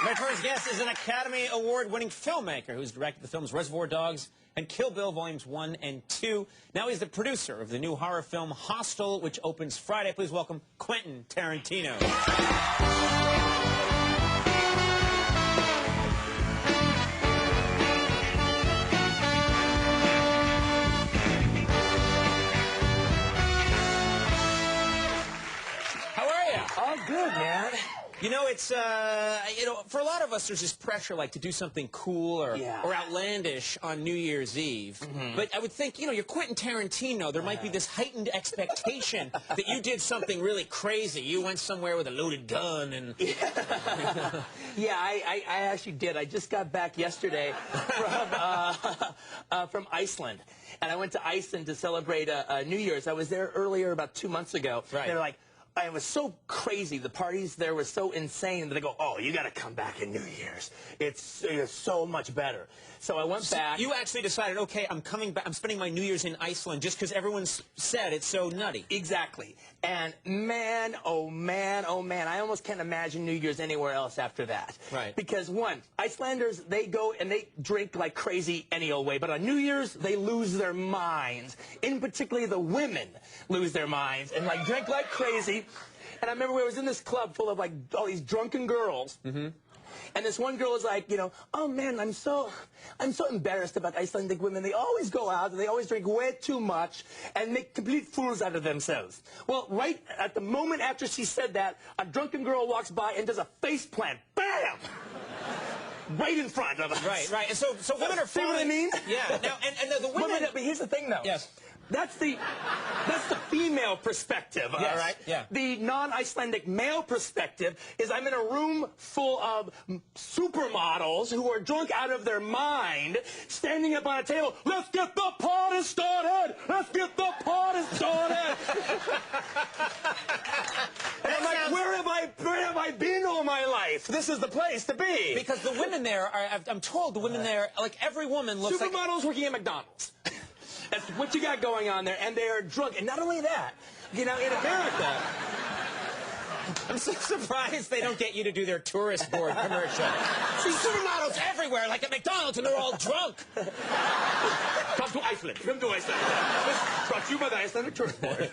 My first guest is an Academy Award-winning filmmaker who's directed the films Reservoir Dogs and Kill Bill Volumes 1 and 2. Now he's the producer of the new horror film Hostel, which opens Friday. Please welcome Quentin Tarantino. Oh, good, man. You know, it's, for a lot of us, there's this pressure, like, to do something cool or outlandish on New Year's Eve. But I would think, you're Quentin Tarantino. There might be this heightened expectation that you did something really crazy. You went somewhere with a loaded gun and... Yeah, I actually did. I just got back yesterday from Iceland. And I went to Iceland to celebrate New Year's. I was there earlier, about 2 months ago. Right. They were like, it was so crazy. The parties there were so insane that they go, oh, you got to come back in New Year's. It's so much better. So I went back. You actually decided, okay, I'm coming back. I'm spending my New Year's in Iceland just because everyone's said it's so nutty. Exactly. And man, oh man, oh man, I almost can't imagine New Year's anywhere else after that. Right. Because one, Icelanders, they go and they drink like crazy any old way. But on New Year's, they lose their minds. In particular, the women lose their minds and like drink like crazy. And I remember we was in this club full of like all these drunken girls. And this one girl was like, oh man, I'm so embarrassed about Icelandic women. They always go out and they always drink way too much and make complete fools out of themselves. Well, right at the moment after she said that, a drunken girl walks by and does a face plant. Bam! Right in front of us. Right. And so women are See what I mean? Yeah. Now, and the women... But here's the thing, though. Yes. That's the female perspective, yes, all right? Yeah. The non-Icelandic male perspective is I'm in a room full of supermodels who are drunk out of their mind, standing up on a table, let's get the party started! Let's get the party started! And I'm like, where have I been all my life? This is the place to be. Because the women there are, I'm told the women there, like every woman looks like... Supermodels working at McDonald's. That's what you got going on there, and they are drunk. And not only that, in America... I'm so surprised they don't get you to do their tourist board commercial. See supermodels everywhere, like at McDonald's, and they're all drunk. Come to Iceland. Come to Iceland. Brought to you by the Icelandic tourist board.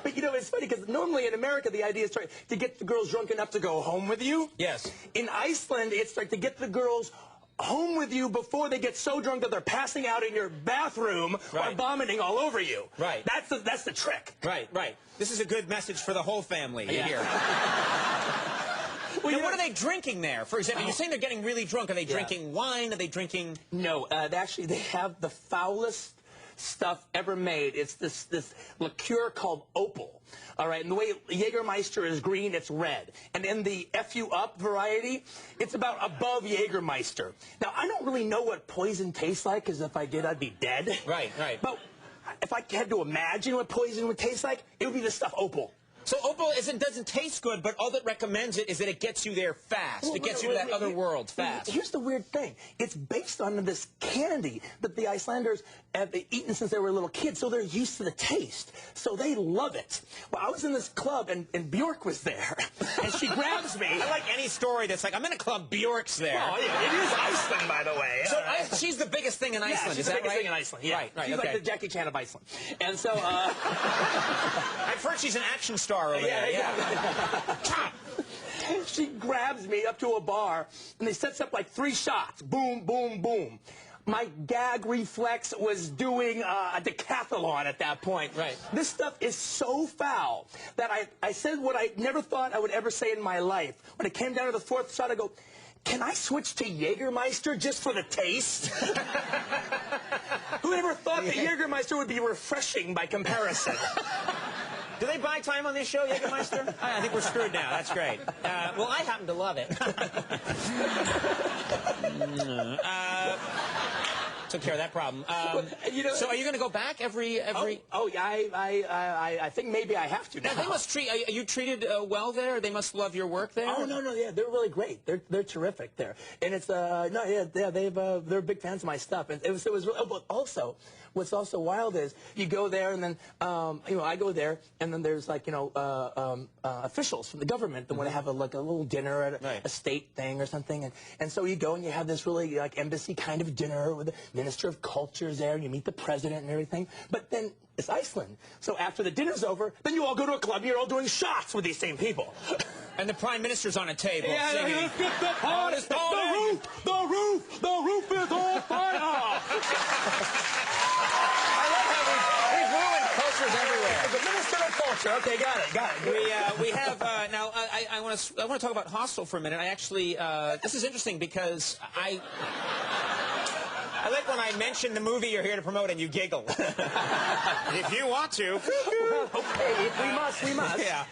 But, it's funny, because normally in America, the idea is to get the girls drunk enough to go home with you. Yes. In Iceland, it's like to get the girls home with you before they get so drunk that they're passing out in your bathroom or vomiting all over you. Right. That's the trick. Right. This is a good message for the whole family here. Well, what are they drinking there? For example, you're saying they're getting really drunk. Are they drinking wine? Are they drinking... No, actually, they have the foulest stuff ever made. It's this liqueur called Opal. All right, and the way Jägermeister is green, it's red. And in the F-U up variety, it's about above Jägermeister. Now, I don't really know what poison tastes like, because if I did, I'd be dead. Right. But if I had to imagine what poison would taste like, it would be this stuff Opal. So Opal doesn't taste good, but all that recommends it is that it gets you there fast. It gets you to that other world fast. Here's the weird thing. It's based on this candy that the Icelanders have eaten since they were little kids, so they're used to the taste. So they love it. Well, I was in this club, and Bjork was there, and she grabs me. I like any story that's like, I'm in a club, Bjork's there. Oh, yeah, it is Iceland, by the way. So she's the biggest thing in Iceland, she's is that the biggest right? thing in Iceland, yeah. Right, she's like the Jackie Chan of Iceland. And so, I've heard she's an action star over there. Yeah. She grabs me up to a bar, and they sets up like 3 shots. Boom, boom, boom. My gag reflex was doing a decathlon at that point. Right. This stuff is so foul that I said what I never thought I would ever say in my life. When it came down to the 4th shot, I go, can I switch to Jägermeister just for the taste? Who ever thought that Jägermeister would be refreshing by comparison? Do they buy time on this show, Jägermeister? I think we're screwed now. That's great. Well, I happen to love it. Took care of that problem. So are you going to go back every... Oh, yeah, I think maybe I have to now. Now, they must treat... Are you treated well there? They must love your work there? Oh, no, yeah, they're really great. They're terrific there. And it's, they're big fans of my stuff. And it was really... Oh, but also, what's also wild is you go there and then, you know, I go there and then there's like, you know, officials from the government that want to have like a little dinner at a state thing or something. And so you go and you have this really like embassy kind of dinner with the Minister of Culture's there and you meet the president and everything. But then it's Iceland. So after the dinner's over, then you all go to a club and you're all doing shots with these same people. And the prime minister's on a table singing. Let's get the party. The roof is on fire. I love how we've ruined cultures everywhere. The Minister of Culture. Okay, got it. We have now. I want to talk about Hostel for a minute. I actually this is interesting because I like when I mention the movie you're here to promote and you giggle. If you want to. Okay, if we must, we must. Yeah.